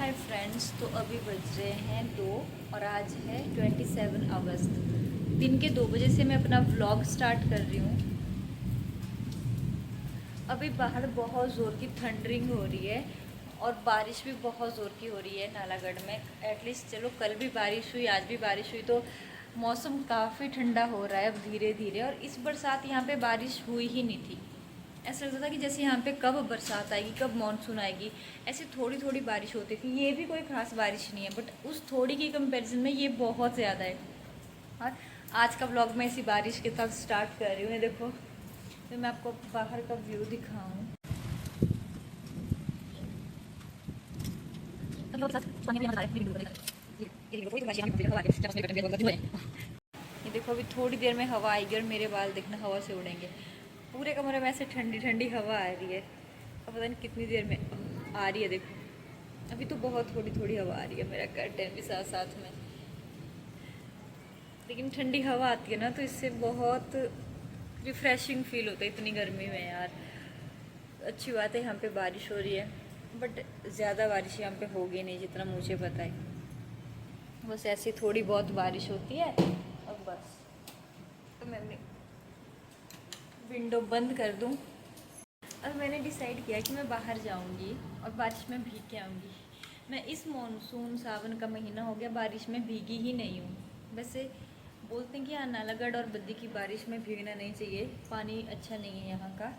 Hi friends, तो अभी बज रहे हैं 2 और आज है 27 अगस्त। दिन के 2 बजे से मैं अपना व्लॉग स्टार्ट कर रही हूँ। अभी बाहर बहुत ज़ोर की थंडरिंग हो रही है और बारिश भी बहुत ज़ोर की हो रही है नालागढ़ में। एटलीस्ट चलो कल भी बारिश हुई, आज भी बारिश हुई, तो मौसम काफ़ी ठंडा हो रहा है अब धीरे धीरे। और इस बरसात यहाँ पे बारिश हुई ही नहीं थी। ऐसा लगता था कि जैसे यहाँ पे कब बरसात आएगी, कब मानसून आएगी। ऐसे थोड़ी थोड़ी बारिश होती थी, ये भी कोई ख़ास बारिश नहीं है, बट उस थोड़ी की कंपैरिजन में ये बहुत ज़्यादा है। और आज का व्लॉग मैं इसी बारिश के साथ स्टार्ट कर रही हूँ। ये देखो, तो मैं आपको बाहर का व्यू दिखाऊँ। ये देखो, अभी थोड़ी देर में हवा आएगी और मेरे बाल देखना हवा से उड़ेंगे। पूरे कमरे में ऐसे ठंडी ठंडी हवा आ रही है। अब पता नहीं कितनी देर में आ रही है। देखो, अभी तो बहुत थोड़ी थोड़ी हवा आ रही है, मेरा कर्टेन भी साथ साथ में। लेकिन ठंडी हवा आती है ना, तो इससे बहुत रिफ्रेशिंग फील होता है इतनी गर्मी में यार। अच्छी बात है यहाँ पे बारिश हो रही है, बट ज़्यादा बारिश यहाँ पे होगी नहीं जितना मुझे पता है। बस ऐसी थोड़ी बहुत बारिश होती है और बस। तो मैं अपनी विंडो बंद कर दूँ। अब मैंने डिसाइड किया कि मैं बाहर जाऊंगी और बारिश में भीग के आऊँगी। मैं इस मानसून सावन का महीना हो गया, बारिश में भीगी ही नहीं हूँ। वैसे बोलते हैं कि हाँ, नालागढ़ और बद्दी की बारिश में भीगना नहीं चाहिए, पानी अच्छा नहीं है यहाँ का।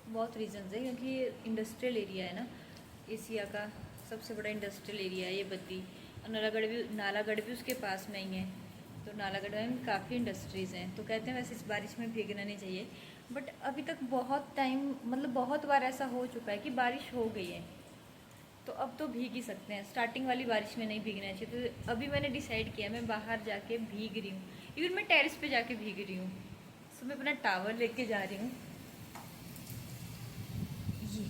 बहुत रीजंस है, क्योंकि इंडस्ट्रियल एरिया है ना, एशिया का सबसे बड़ा इंडस्ट्रियल एरिया है ये बद्दी। और नालागढ़ भी उसके पास में ही है। तो नालागढ़ में काफ़ी इंडस्ट्रीज़ हैं, तो कहते हैं वैसे इस बारिश में भीगना नहीं चाहिए। बट अभी तक बहुत टाइम, मतलब बहुत बार ऐसा हो चुका है कि बारिश हो गई है, तो अब तो भीग ही सकते हैं। स्टार्टिंग वाली बारिश में नहीं भीगना चाहिए। तो अभी मैंने डिसाइड किया मैं बाहर जाके भीग रही हूँ। इवन मैं टेरेस पे जाके भीग रही हूँ। सो मैं अपना टावल लेके जा रही हूँ। ये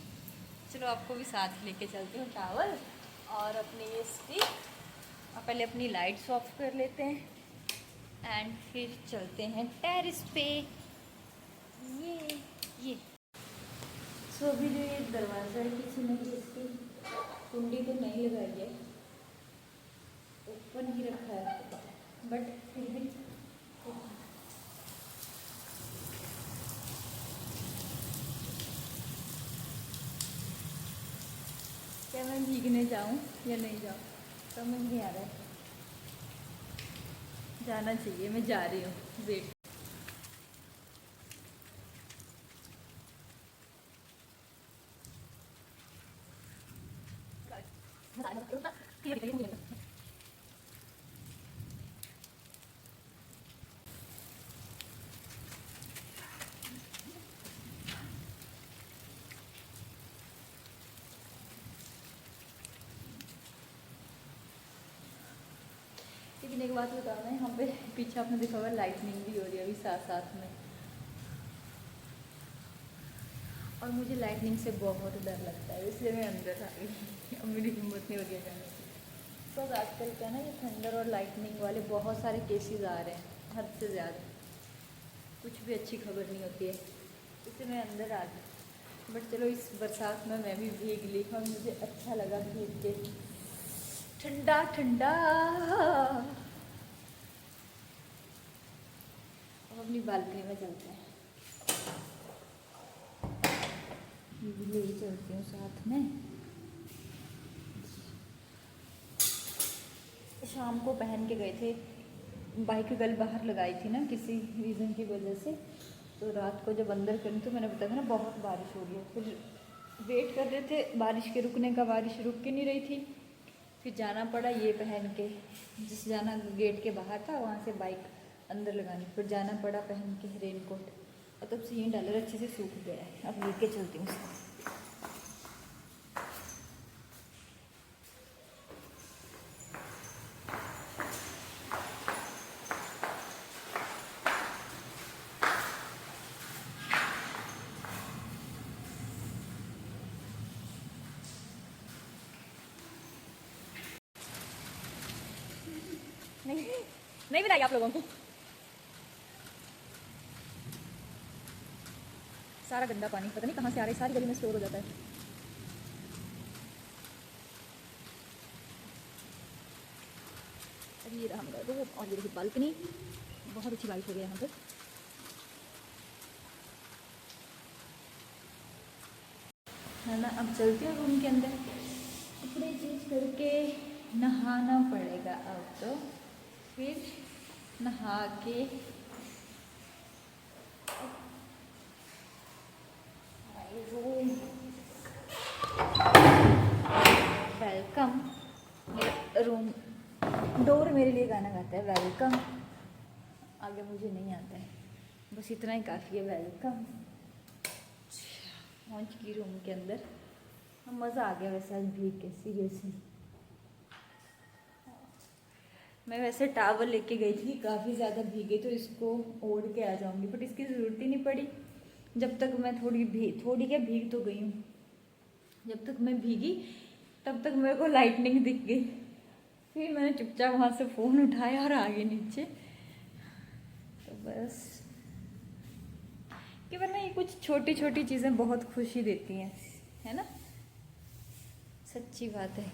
चलो, आपको भी साथ लेके चलती हूँ टावल और अपनी ये स्टिक। और पहले अपनी लाइट्स ऑफ कर लेते हैं एंड फिर चलते हैं टेरेस पे। ये सो अभी जो ये दरवाज़ा है, किसी ने भी इसकी कुंडी तो नहीं लगाई है, ओपन ही रखा है, बट फिर भी क्या मैं भीगने जाऊँ या नहीं जाऊँ समझ नहीं आ रहा है। जाना चाहिए, मैं जा रही हूँ। वेट। लेकिन एक बात बताओ ना, यहाँ पे पीछे आपने देखा होगा लाइटनिंग भी हो रही है अभी साथ साथ में। और मुझे लाइटनिंग से बहुत डर लगता है, इसलिए मैं अंदर आ गई। अब मेरी हिम्मत नहीं हो रही है जाने की। तो आजकल क्या है ना, ये थंडर और लाइटनिंग वाले बहुत सारे केसेस आ रहे हैं, हद से ज़्यादा। कुछ भी अच्छी खबर नहीं होती है, इसलिए मैं अंदर आ गई। बट चलो, इस बरसात में मैं भी भीग ली और मुझे अच्छा लगा भीग के, ठंडा ठंडा। अब अपनी बालकनी में चलते हैं। ये भी ले चलती हूँ साथ में। शाम को पहन के गए थे, बाइक कल बाहर लगाई थी ना किसी रीज़न की वजह से। तो रात को जब अंदर करी तो मैंने बताया था ना बहुत बारिश हो रही है। फिर वेट कर रहे थे बारिश के रुकने का, बारिश रुक के नहीं रही थी। फिर जाना पड़ा ये पहन के, जिस जाना गेट के बाहर था वहाँ से बाइक अंदर लगानी, फिर जाना पड़ा पहन के रेनकोट। और तब से यहीं डालर अच्छे से सूख गया है। अब लेके चलती हूँ। नहीं, नहीं बताइए आप लोगों को। सारा गंदा पानी पता नहीं कहाँ से आ रहा है, सारी गली में स्टोर हो जाता है। और ये रहा हमारा रूम और ये रही बालकनी। बहुत अच्छी बारिश हो गई यहाँ पर। है ना, अब चलते हैं रूम के अंदर, कपड़े चेंज करके नहाना पड़ेगा अब तो। फिर नहा के रूम, वेलकम। मेरा रूम डोर मेरे लिए गाना गाता है वेलकम, आगे मुझे नहीं आता है, बस इतना ही काफ़ी है वेलकम। पहुँच गई रूम के अंदर। मज़ा आ गया वैसे आज भीग के, सीरियसली। मैं वैसे टावल लेके गई थी, काफ़ी ज़्यादा भीगे तो इसको ओढ़ के आ जाऊंगी, बट इसकी ज़रूरत ही नहीं पड़ी। जब तक मैं थोड़ी क्या भीग तो गई हूँ, जब तक मैं भीगी तब तक मेरे को लाइटनिंग दिख गई। फिर मैंने चुपचाप वहाँ से फ़ोन उठाया और आ गई नीचे। तो बस कि वरना ये कुछ छोटी छोटी चीज़ें बहुत खुशी देती हैं, है ना, सच्ची बात है।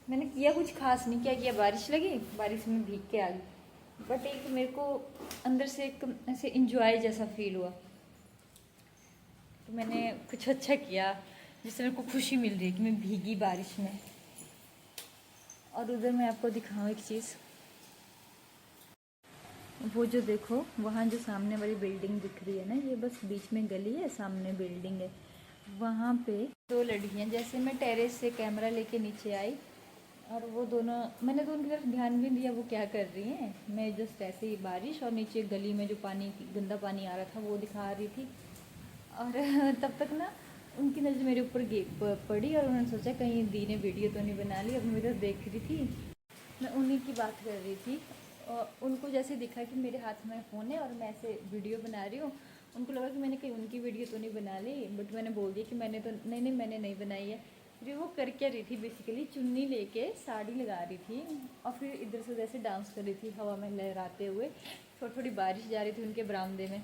मैंने किया कुछ खास नहीं, क्या किया, बारिश लगी, बारिश में भीग के आ गई, बट एक मेरे को अंदर से एक ऐसे इंजॉय जैसा फील हुआ, तो मैंने कुछ अच्छा किया जिससे मेरे को खुशी मिल रही है कि मैं भीगी बारिश में। और उधर मैं आपको दिखाऊँ एक चीज़, वो जो देखो वहाँ जो सामने वाली बिल्डिंग दिख रही है ना, ये बस बीच में गली है, सामने बिल्डिंग है, वहाँ पे दो लड़कियाँ, जैसे मैं टेरेस से कैमरा लेके नीचे आई और वो दोनों, मैंने तो उनकी तरफ ध्यान भी दिया वो क्या कर रही हैं। मैं जस्ट ऐसे ही बारिश और नीचे गली में जो पानी, गंदा पानी आ रहा था वो दिखा रही थी, और तब तक ना उनकी नज़र मेरे ऊपर पड़ी और उन्होंने सोचा कहीं दी ने वीडियो तो नहीं बना ली। अब मेरी तरफ देख रही थी, मैं उन्हीं की बात कर रही थी, और उनको जैसे दिखा कि मेरे हाथ में फ़ोन है और मैं ऐसे वीडियो बना रही हूँ, उनको लगा कि मैंने कहीं उनकी वीडियो तो नहीं बना ली, बट मैंने बोल दिया कि मैंने तो नहीं, मैंने नहीं बनाई है। फिर वो कर क्या रही थी, बेसिकली चुन्नी लेके साड़ी लगा रही थी और फिर इधर से उधर से डांस कर रही थी हवा में लहराते हुए। थोड़ी थोड़ी बारिश जा रही थी उनके बरामदे में,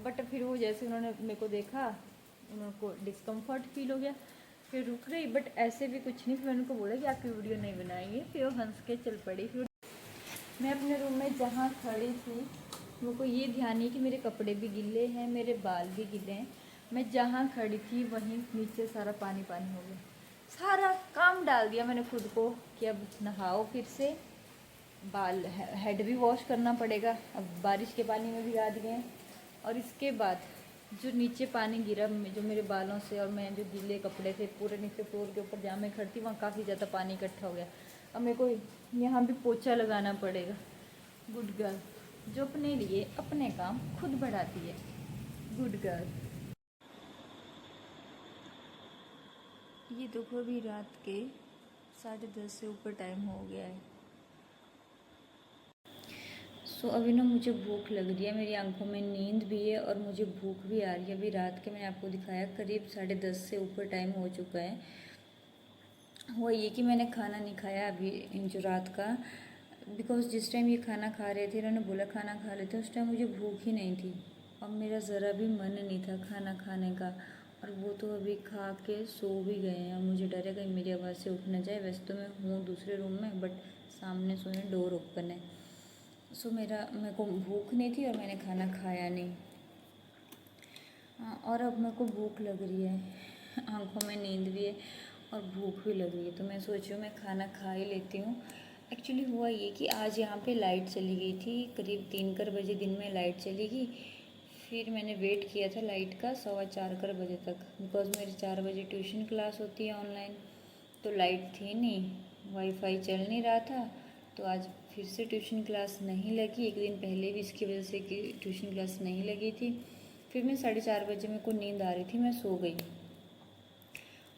बट फिर वो जैसे उन्होंने मेरे को देखा, उनको डिस्कम्फर्ट फील हो गया, फिर रुक रही, बट ऐसे भी कुछ नहीं। फिर मैंने उनको बोला कि आपकी वीडियो नहीं बनाएंगे, फिर वो हंस के चल पड़ी। फिर मैं अपने रूम में जहाँ खड़ी थी, मेरे को ये ध्यान नहीं कि मेरे कपड़े भी गीले हैं, मेरे बाल भी गीले हैं। मैं जहाँ खड़ी थी वहीं नीचे सारा पानी पानी हो गया। सारा काम डाल दिया मैंने खुद को कि अब नहाओ फिर से, बाल हेड भी वॉश करना पड़ेगा, अब बारिश के पानी में भिगा दिए हैं। और इसके बाद जो नीचे पानी गिरा जो मेरे बालों से, और मैं जो गीले कपड़े थे पूरे नीचे फ्लोर के ऊपर जहाँ मैं खड़ी थी वहाँ काफ़ी ज़्यादा पानी इकट्ठा हो गया। अब मेरे को यहाँ भी पोछा लगाना पड़ेगा। गुड गर्ल, जो अपने लिए अपने काम खुद बढ़ाती है, गुड गर्ल। ये देखो अभी रात के 10:30 से ऊपर टाइम हो गया है। सो अभी ना मुझे भूख लग रही है, मेरी आंखों में नींद भी है और मुझे भूख भी आ रही है। अभी रात के मैंने आपको दिखाया करीब 10:30 से ऊपर टाइम हो चुका है। हुआ ये कि मैंने खाना नहीं खाया अभी जो रात का, बिकॉज़ जिस टाइम ये खाना खा रहे थे, इन्होंने बोला खाना खा लेते, उस टाइम मुझे भूख ही नहीं थी और मेरा ज़रा भी मन नहीं था खाना खाने का। और वो तो अभी खा के सो भी गए हैं। मुझे डर है कहीं मेरी आवाज़ से उठ ना जाए। वैसे तो मैं हूँ दूसरे रूम में, बट सामने सोने, डोर ओपन है। सो मेरे को भूख नहीं थी और मैंने खाना खाया नहीं। और अब मेरे को भूख लग रही है, आंखों में नींद भी है और भूख भी लग रही है, तो मैं सोच रही हूँ मैं खाना खा ही लेती हूँ। एक्चुअली हुआ ये कि आज यहाँ पे लाइट चली गई थी, करीब 3 बजे दिन में लाइट चली गई। फिर मैंने वेट किया था लाइट का 4:15 बजे तक, बिकॉज़ मेरी 4 बजे ट्यूशन क्लास होती है ऑनलाइन, तो लाइट थी नहीं, वाईफाई चल नहीं रहा था। तो आज फिर से ट्यूशन क्लास नहीं लगी, एक दिन पहले भी इसकी वजह से कि ट्यूशन क्लास नहीं लगी थी। फिर मैं 4:30 बजे, मेरे को नींद आ रही थी, मैं सो गई।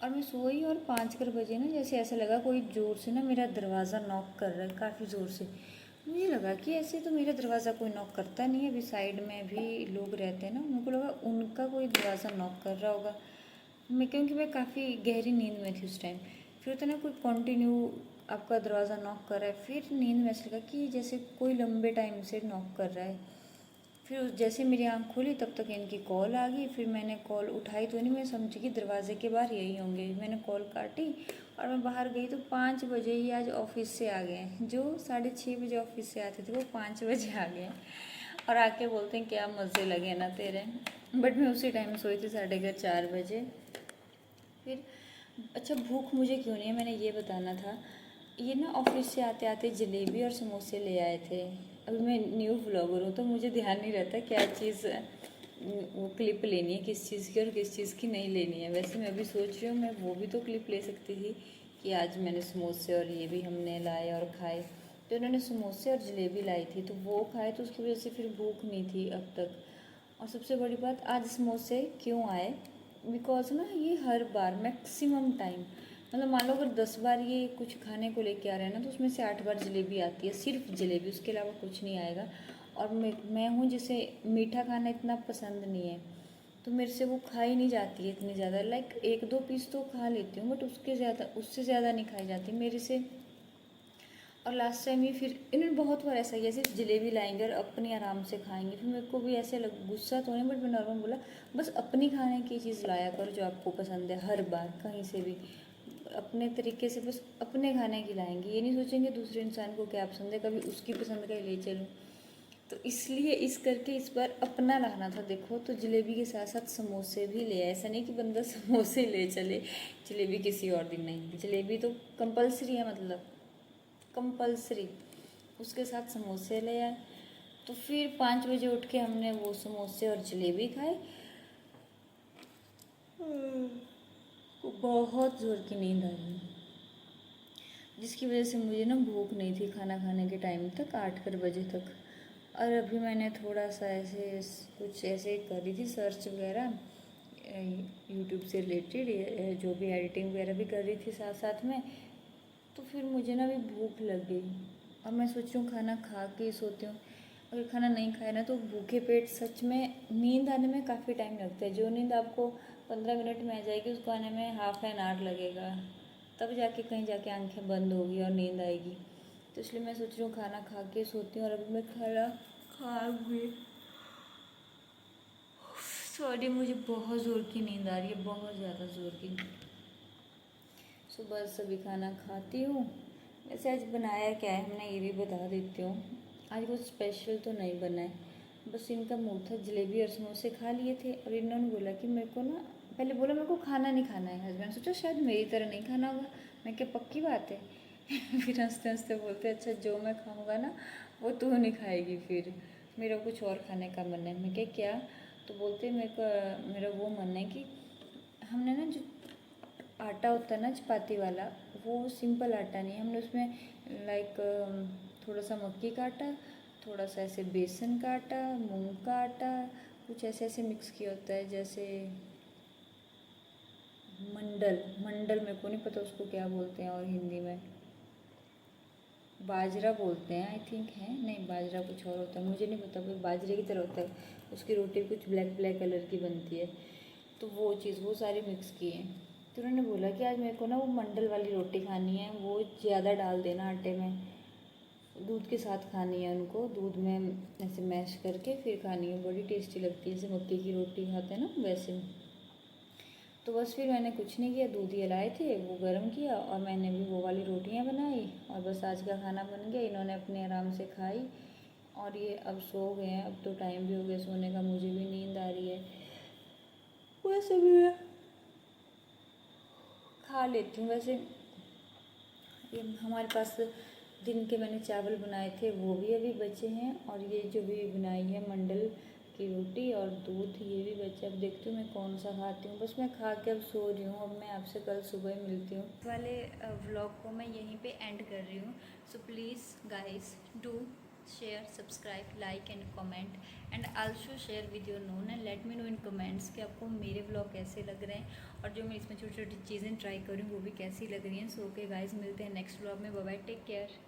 और मैं सोई और 5 बजे ना जैसे ऐसा लगा कोई ज़ोर से ना मेरा दरवाज़ा नॉक कर रहा है, काफ़ी ज़ोर से। मुझे लगा कि ऐसे तो मेरा दरवाज़ा कोई नॉक करता नहीं है, अभी साइड में भी लोग रहते हैं ना, मेरे को लगा उनका कोई दरवाज़ा नॉक कर रहा होगा। क्योंकि मैं काफ़ी गहरी नींद में थी उस टाइम। फिर होता ना कोई कंटिन्यू आपका दरवाज़ा नॉक कर रहा है, फिर नींद में ऐसा लगा कि जैसे कोई लंबे टाइम से नॉक कर रहा है। फिर जैसे मेरी आँख खुली तब तक इनकी कॉल आ गई। फिर मैंने कॉल उठाई तो नहीं, मैं समझी कि दरवाजे के बाहर यही होंगे। मैंने कॉल काटी और मैं बाहर गई तो 5 बजे ही आज ऑफिस से आ गए हैं। जो 6:30 बजे ऑफिस से आते थे वो 5 बजे आ गए हैं और आके बोलते हैं क्या मज़े लगे ना तेरे। बट मैं उसी टाइम सोई थी 4:30 बजे। फिर अच्छा भूख मुझे क्यों नहीं है मैंने ये बताना था। ये ना ऑफिस से आते आते जलेबी और समोसे ले आए थे। अभी मैं न्यू व्लॉगर हूँ तो मुझे ध्यान नहीं रहता क्या चीज़ वो क्लिप लेनी है किस चीज़ की और किस चीज़ की नहीं लेनी है। वैसे मैं अभी सोच रही हूँ मैं वो भी तो क्लिप ले सकती थी कि आज मैंने समोसे और ये भी हमने लाए और खाए। तो उन्होंने समोसे और जलेबी लाई थी तो वो खाए तो उसकी वजह से फिर भूख नहीं थी अब तक। और सबसे बड़ी बात आज समोसे क्यों आए, बिकॉज ना ये हर बार मैक्सिमम टाइम मतलब मान लो अगर 10 बार ये कुछ खाने को लेके आ रहे हैं ना तो उसमें से 8 बार जलेबी आती है, सिर्फ जलेबी, उसके अलावा कुछ नहीं आएगा। और मैं हूँ जिसे मीठा खाना इतना पसंद नहीं है तो मेरे से वो खाई नहीं जाती है इतनी ज़्यादा। लाइक 1-2 पीस तो खा लेती हूँ बट उससे ज़्यादा नहीं खाई जाती मेरे से। और लास्ट टाइम ही फिर इन्होंने बहुत बार ऐसा किया सिर्फ जलेबी लाएंगे और अपनी आराम से खाएंगे। फिर मेरे को भी ऐसे गुस्सा तो नहीं बट मैं नॉर्मल बोला बस अपनी खाने की चीज़ लाया करो जो आपको पसंद है। हर बार कहीं से भी अपने तरीके से बस अपने खाने की लाएंगे, ये नहीं सोचेंगे दूसरे इंसान को क्या पसंद है, कभी उसकी पसंद का ही ले चलूँ। तो इसलिए इस करके इस बार अपना लाना था। देखो तो जलेबी के साथ साथ समोसे भी ले आए। ऐसा नहीं कि बंदा समोसे ले चले जलेबी किसी और दिन नहीं, जलेबी तो कंपलसरी है, मतलब कंपलसरी। उसके साथ समोसे ले आए। तो फिर 5 बजे उठ के हमने वो समोसे और जलेबी खाए। बहुत ज़ोर की नींद आई जिसकी वजह से मुझे ना भूख नहीं थी खाना खाने के टाइम तक 8 बजे तक। और अभी मैंने थोड़ा सा ऐसे कुछ ऐसे कर रही थी सर्च वगैरह यूट्यूब से रिलेटेड, जो भी एडिटिंग वगैरह भी कर रही थी साथ साथ में। तो फिर मुझे ना भी भूख लग गई और मैं सोच रही हूँ खाना खा के सोती हूँ। अगर खाना नहीं खाए ना तो भूखे पेट सच में नींद आने में काफ़ी टाइम लगता है। जो नींद आपको 15 मिनट में आ जाएगी उसको आने में ½ एन आवर लगेगा, तब जाके कहीं जाके आंखें बंद होगी और नींद आएगी। तो इसलिए मैं सोच रही हूँ खाना खा के सोती हूँ। और अभी मैं खाना खाऊंगी। सॉरी मुझे बहुत ज़ोर की नींद आ रही है, बहुत ज़्यादा ज़ोर की। सुबह सभी खाना खाती हूँ। वैसे आज बनाया क्या है हमने ये भी बता देती हूँ। आज कुछ स्पेशल तो नहीं बना है, बस इनका मूड था। जलेबी और समोसे खा लिए थे और इन्होंने बोला कि मेरे को ना, पहले बोला मेरे को खाना नहीं खाना है। हस्बैंड सोचा शायद मेरी तरह नहीं खाना होगा। मैं क्या पक्की बात है फिर हंसते हंसते बोलते अच्छा जो मैं खाऊंगा ना वो तू नहीं खाएगी, फिर मेरा कुछ और खाने का मन है। मैं क्या, तो बोलते मेरा वो मन है कि हमने ना जो आटा होता है ना चपाती वाला, वो सिंपल आटा नहीं है, हमने उसमें लाइक थोड़ा सा मक्की का आटा, थोड़ा सा ऐसे बेसन का आटा, मूंग का आटा, कुछ ऐसे ऐसे मिक्स किया होता है। जैसे मंडल मेरे को नहीं पता उसको क्या बोलते हैं, और हिंदी में बाजरा बोलते हैं आई थिंक है। नहीं बाजरा कुछ और होता है, मुझे नहीं पता, पर बाजरे की तरह होता है। उसकी रोटी कुछ ब्लैक ब्लैक कलर की बनती है। तो वो चीज़ वो सारी मिक्स की है। तो उन्होंने बोला कि आज मेरे को ना वो मंडल वाली रोटी खानी है, वो ज़्यादा डाल देना आटे में, दूध के साथ खानी है उनको, दूध में ऐसे मैश करके फिर खानी है, बड़ी टेस्टी लगती है जैसे मक्की की रोटी खाते हैं ना वैसे। तो बस फिर मैंने कुछ नहीं किया, दूध ही लाए थे वो गर्म किया और मैंने भी वो वाली रोटियां बनाई और बस आज का खाना बन गया। इन्होंने अपने आराम से खाई और ये अब सो गए हैं। अब तो टाइम भी हो गया सोने का, मुझे भी नींद आ रही है। वैसे भी मैं खा लेती हूँ। वैसे ये हमारे पास दिन के मैंने चावल बनाए थे वो भी अभी बचे हैं, और ये जो भी बनाई है मंडल की रोटी और दूध ये भी बचा। अब देखती हूँ मैं कौन सा खाती हूँ। बस मैं खा के अब सो रही हूँ। अब मैं आपसे कल सुबह मिलती हूँ। वाले व्लॉग को मैं यहीं पे एंड कर रही हूँ। So please guys do share, subscribe, like and comment and also share with your known and let me know in comments कि आपको मेरे व्लॉग कैसे लग रहे हैं और जो मैं इसमें छोटी छोटी चीज़ें ट्राई करूँ वो भी कैसी लग रही हैं। सो ओके गाइस, मिलते हैं नेक्स्ट व्लॉग में। Bye bye, take care.